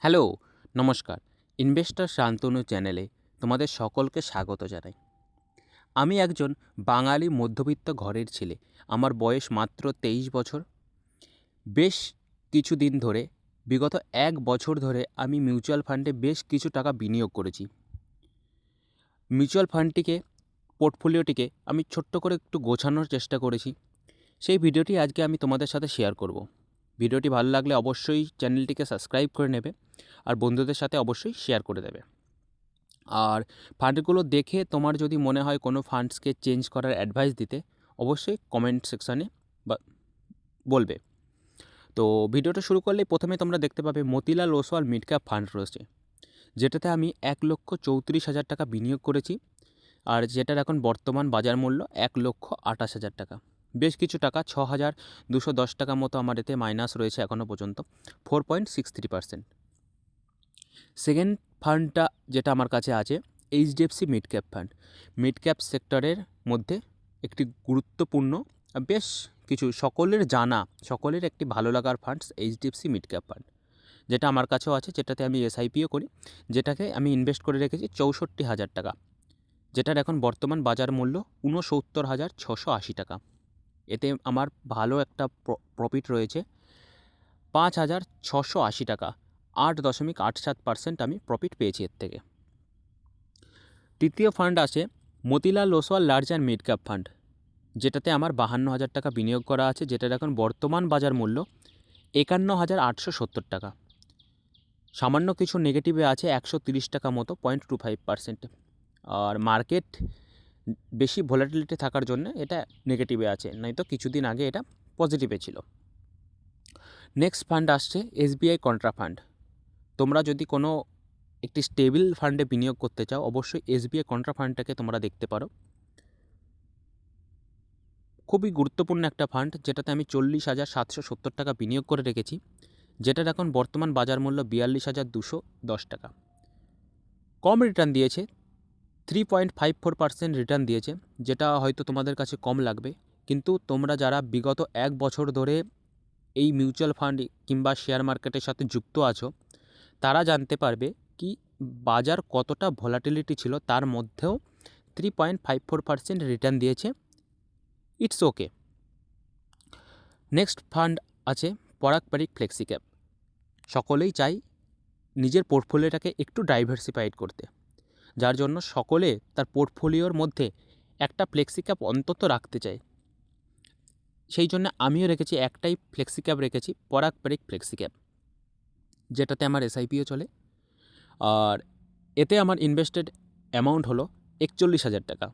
Hello, নমস্কার। Investor Shantanu চ্যানেলে তোমাদের সকলকে স্বাগত জানাই। আমি একজন বাঙালি মধ্যবিত্ত ঘরের ছেলে। আমার বয়স মাত্র 23 বছর। বেশ কিছুদিন ধরে, বিগত 1 বছর ধরে আমি মিউচুয়াল ফান্ডে বেশ কিছু টাকা বিনিয়োগ করেছি। মিউচুয়াল ফান্ডটিকে, পোর্টফোলিওটিকে আমি ছোট্ট করে একটু গোছানোর চেষ্টা করেছি। সেই ভিডিওটি আজকে আমি তোমাদের সাথে শেয়ার করব। ভিডিওটি ভালো লাগলে অবশ্যই চ্যানেলটিকে সাবস্ক্রাইব করে নেবে আর বন্ধুদের সাথে অবশ্যই শেয়ার করে দেবে। আর ফান্ডগুলো দেখে তোমার যদি মনে হয় কোনো ফান্ডসকে চেঞ্জ করার অ্যাডভাইস দিতে, অবশ্যই কমেন্ট সেকশানে বা বলবে। তো ভিডিওটা শুরু করলেই প্রথমে তোমরা দেখতে পাবে Motilal Oswal mid cap fund রয়েছে, যেটাতে আমি 1,34,000 টাকা বিনিয়োগ করেছি, আর যেটার এখন বর্তমান বাজার মূল্য 1,28,000 টাকা। বেশ কিছু টাকা 6,210 টাকা মতো আমার এতে মাইনাস রয়েছে এখনও পর্যন্ত, 4.63%। সেকেন্ড ফান্ডটা যেটা আমার কাছে আছে, HDFC mid cap fund. Mid cap সেক্টরের মধ্যে একটি গুরুত্বপূর্ণ, বেশ কিছু সকলের জানা, সকলের একটি ভালো লাগার funds HDFC mid cap fund, যেটা আমার কাছেও আছে, যেটাতে আমি এসআইপিও করি, যেটাকে আমি ইনভেস্ট করে রেখেছি 64,000 টাকা, যেটার এখন বর্তমান বাজার মূল্য 69,680 টাকা। এতে আমার ভালো একটা প্রফিট রয়েছে 5,680 টাকা, 8.87% আমি প্রফিট পেয়েছি এর থেকে। তৃতীয় ফান্ড আছে Motilal Oswal large and mid cap fund, যেটাতে আমার 52,000 টাকা বিনিয়োগ করা আছে, যেটার এখন বর্তমান বাজার মূল্য 51,870 টাকা। সামান্য কিছু নেগেটিভে আছে 130 টাকা মতো, 0.25%। আর মার্কেট বেশি ভোলাটিলিটি থাকার জন্য এটা নেগেটিভে আছে, নয়তো কিছুদিন আগে এটা পজিটিভে ছিল। নেক্সট ফান্ড আসছে এসবিআই কন্ট্রা ফান্ড। তোমরা যদি কোনো একটি স্টেবল ফান্ডে বিনিয়োগ করতে চাও, অবশ্যই এসবিআই কন্ট্রা ফান্ডটাকে তোমরা দেখতে পারো। খুবই গুরুত্বপূর্ণ একটা ফান্ড, যেটাতে আমি 40,770 টাকা বিনিয়োগ করে রেখেছি, যেটার এখন বর্তমান বাজার মূল্য 42,210 টাকা। কম রিটার্ন দিয়েছে, 3.54% রিটার্ন দিয়েছে, যেটা হয়তো তোমাদের কাছে কম লাগবে, কিন্তু তোমরা যারা বিগত 1 বছর ধরে এই মিউচুয়াল ফান্ড কিংবা শেয়ার মার্কেটের সাথে যুক্ত আছো, তারা জানতে পারবে কি বাজার কতটা ভলাটিলিটি ছিল, তার মধ্যেও 3.54% রিটার্ন দিয়েছে। It's okay. নেক্সট ফান্ড আছে পরাগ পারিক ফ্লেক্সি ক্যাপ। সকলেই চাই নিজের পোর্টফোলিওটাকে একটু ডাইভার্সিফাইড করতে, যার জন্য সকলে তার পোর্টফোলিওর মধ্যে একটা ফ্লেক্সি ক্যাপ অন্তত রাখতে চায়। সেই জন্য আমিও রেখেছি, একটাই ফ্লেক্সি ক্যাপ রেখেছি, পরাগ পারিক ফ্লেক্সি ক্যাপ, যেটাতে আমার এসআইপিও চলে। আর এতে আমার ইনভেস্টেড অ্যামাউন্ট হলো 41,000 টাকা,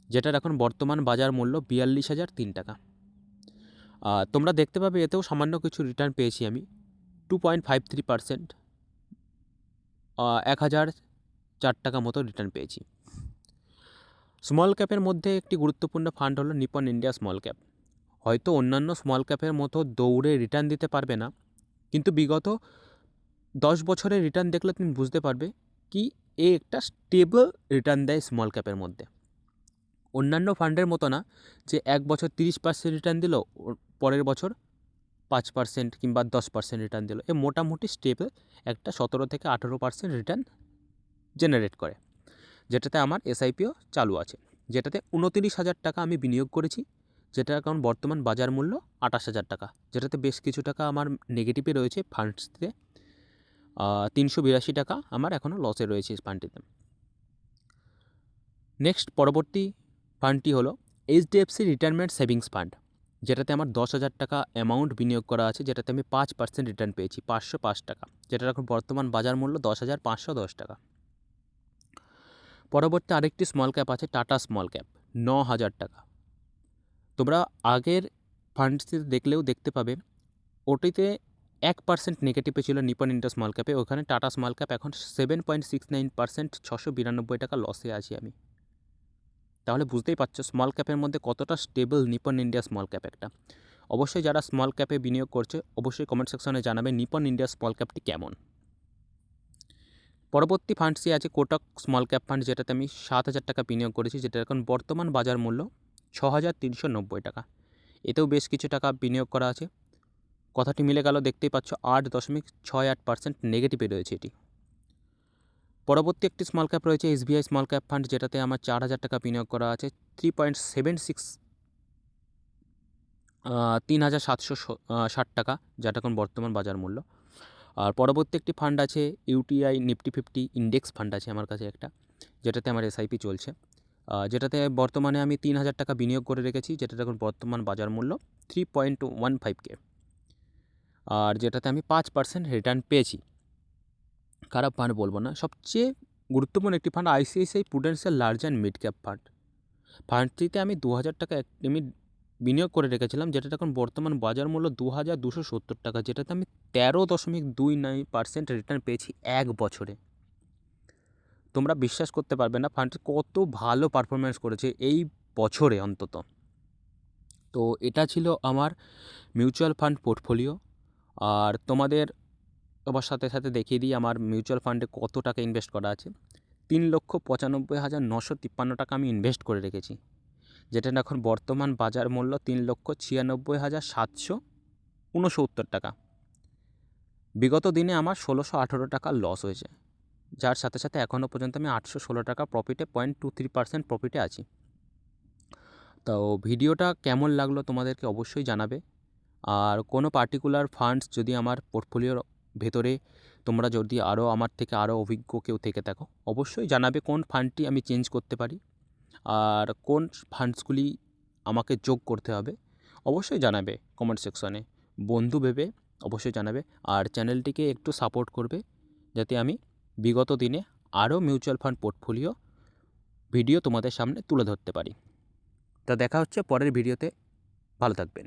যেটার এখন বর্তমান বাজার মূল্য 42,003 টাকা। তোমরা দেখতে পাবে এতেও সামান্য কিছু রিটার্ন পেয়েছি আমি, 2.53%, 1,004 টাকা মতো রিটার্ন পেয়েছি। স্মল ক্যাপের মধ্যে একটি গুরুত্বপূর্ণ ফান্ড হলো নিপন ইন্ডিয়া স্মল ক্যাপ। হয়তো অন্যান্য স্মল ক্যাপের মতো দৌড়ে রিটার্ন দিতে পারবে না, কিন্তু বিগত 10 বছরের রিটার্ন দেখলে তুমি বুঝতে পারবে কি একটা স্টেবল রিটার্ন দেয় স্মল ক্যাপের মধ্যে। অন্যান্য ফান্ডের মতো না যে 1 বছর 30% রিটার্ন দিল, পরের বছর 5% কিংবা 10% রিটার্ন দিল। মোটামুটি স্টেবল একটা 17 থেকে 18% রিটার্ন জেনারেট করে, যেটাতে আমার এসআইপিও চালু আছে, যেটাতে 29,000 টাকা আমি বিনিয়োগ করেছি, যেটা এখন বর্তমান বাজার মূল্য 28,000 টাকা, যেটাতে বেশ কিছু টাকা আমার নেগেটিভে রয়েছে ফান্ডসতে। 382 টাকা আমার এখনও লসে রয়েছে ফান্ডটিতে। নেক্সট পরবর্তী ফান্ডটি হলো এইচডিএফসি রিটায়ারমেন্ট সেভিংস ফান্ড, যেটাতে আমার 10,000 টাকা অ্যামাউন্ট বিনিয়োগ করা আছে, যেটাতে আমি 5% রিটার্ন পেয়েছি, 505 টাকা, যেটার এখন বর্তমান বাজার মূল্য 10,510 টাকা। পরবর্তী আরেকটি স্মল ক্যাপ আছে টাটা স্মল ক্যাপ, 9,000 টাকা। তোমরা আগের ফান্ডসটিতে দেখলেও দেখতে পাবে ওটিতে 1% নেগেটিভে ছিল নিপন ইন্ডিয়া স্মল ক্যাপে, ওখানে টাটা স্মল ক্যাপ এখন 7.69%, 692 টাকা লসে আছি আমি। তাহলে বুঝতেই পারছো স্মল ক্যাপের মধ্যে কতটা stable Nipon India small cap একটা। অবশ্যই যারা স্মল ক্যাপে বিনিয়োগ করছে অবশ্যই কমেন্ট সেকশনে জানাবে নিপন ইন্ডিয়া স্মল ক্যাপটি কেমন। পরবর্তী ফান্ডসটি আছে কোটাক স্মল ক্যাপ ফান্ড, যেটাতে আমি 7,000 টাকা বিনিয়োগ করেছি, যেটা এখন বর্তমান বাজার মূল্য 6,390 টাকা। এতেও বেশ কিছু টাকা বিনিয়োগ করা আছে, কথাটি মিলে গেল, দেখতেই পাচ্ছ 8.68% নেগেটিভে রয়েছে এটি। পরবর্তী একটি স্মল ক্যাপ রয়েছে SBI স্মল ক্যাপ ফান্ড, যেটাতে আমার 4,000 টাকা বিনিয়োগ করা আছে। 3.760 টাকা, যেটা এখন বর্তমান বাজার মূল্য। আর পরবর্তী একটি ফান্ড আছে UTI নিফটি 50 ইন্ডেক্স ফান্ড আছে আমার কাছে একটা, যেটাতে আমার SIP চলছে, যেটাতে বর্তমানে আমি 3,000 টাকা বিনিয়োগ করে রেখেছি, যেটাতে এখন বর্তমান বাজার মূল্য 3.15K, আর যেটাতে আমি 5% রিটার্ন পেয়েছি। খারাপ ফান্ড বলবো না। সবচেয়ে গুরুত্বপূর্ণ একটি fund ICICI prudential large and mid cap fund. ফান্ডটিতে আমি 2,000 টাকা আমি বিনিয়োগ করে রেখেছিলাম, যেটাতে এখন বর্তমান বাজার মূল্য 2,270 টাকা, যেটাতে আমি 13.29% রিটার্ন পেয়েছি 1 বছরে। তোমরা বিশ্বাস করতে পারবে না ফান্ডটি কত ভালো পারফরমেন্স করেছে এই বছরে অন্তত। তো এটা ছিল আমার মিউচুয়াল ফান্ড পোর্টফোলিও। আর তোমাদের সবার সাথে সাথে দেখিয়ে দিই আমার মিউচুয়াল ফান্ডে কত টাকা ইনভেস্ট করা আছে। 3,95,953 টাকা আমি ইনভেস্ট করে রেখেছি, যেটা এখন বর্তমান বাজার মূল্য 3,96,769 টাকা। বিগত দিনে আমার 1,618 টাকা লস হয়েছে, যার সাথে সাথে এখনও পর্যন্ত আমি 816 টাকা প্রফিটে 0.23% প্রফিটে আছি। তো ভিডিওটা কেমন লাগলো তোমাদেরকে অবশ্যই জানাবে। আর কোনো পার্টিকুলার ফান্ডস যদি আমার পোর্টফোলিওর ভেতরে তোমরা যদি আরও আমার থেকে আরও অভিজ্ঞ কেউ থেকে থাকো, অবশ্যই জানাবে কোন ফান্ডটি আমি চেঞ্জ করতে পারি আর কোন ফান্ডসগুলি আমাকে যোগ করতে হবে। অবশ্যই জানাবে কমেন্ট সেকশনে, বন্ধু ভেবে অবশ্যই জানাবে। আর চ্যানেলটিকে একটু সাপোর্ট করবে, যাতে আমি বিগত দিনে আরও মিউচুয়াল ফান্ড পোর্টফোলিও ভিডিও তোমাদের সামনে তুলে ধরতে পারি। তা দেখা হচ্ছে পরের ভিডিওতে, ভালো থাকবেন।